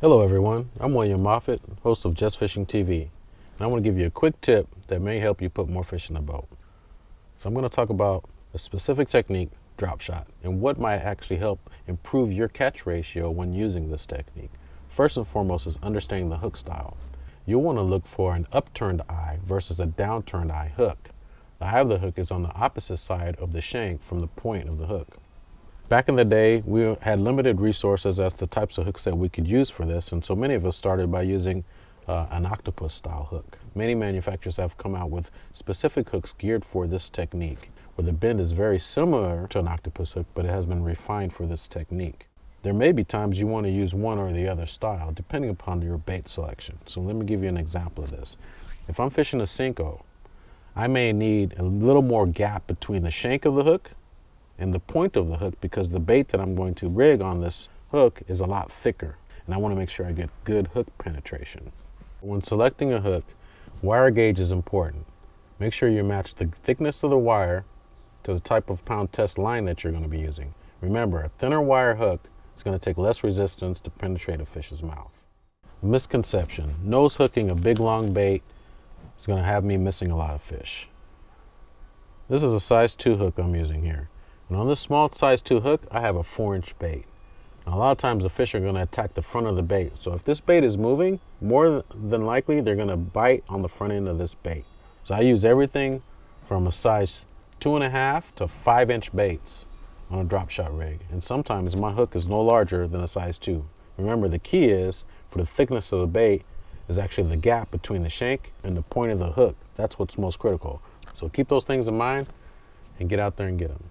Hello everyone, I'm William Moffitt, host of Just Fishing TV, and I want to give you a quick tip that may help you put more fish in the boat. So I'm going to talk about a specific technique, drop shot, and what might actually help improve your catch ratio when using this technique. First and foremost is understanding the hook style. You'll want to look for an upturned eye versus a downturned eye hook. The eye of the hook is on the opposite side of the shank from the point of the hook. Back in the day, we had limited resources as to types of hooks that we could use for this, and so many of us started by using an octopus style hook. Many manufacturers have come out with specific hooks geared for this technique, where the bend is very similar to an octopus hook, but it has been refined for this technique. There may be times you want to use one or the other style, depending upon your bait selection. So let me give you an example of this. If I'm fishing a Cinco, I may need a little more gap between the shank of the hook and the point of the hook, because the bait that I'm going to rig on this hook is a lot thicker, and I want to make sure I get good hook penetration. When selecting a hook, wire gauge is important. Make sure you match the thickness of the wire to the type of pound test line that you're going to be using. Remember, a thinner wire hook is going to take less resistance to penetrate a fish's mouth. Misconception: nose hooking a big long bait is going to have me missing a lot of fish. This is a size 2 hook I'm using here. And on this small size 2 hook, I have a 4-inch bait. Now, a lot of times the fish are going to attack the front of the bait. So if this bait is moving, more than likely they're going to bite on the front end of this bait. So I use everything from a size 2.5 to 5-inch baits on a drop shot rig. And sometimes my hook is no larger than a size 2. Remember, the key is for the thickness of the bait is actually the gap between the shank and the point of the hook. That's what's most critical. So keep those things in mind and get out there and get them.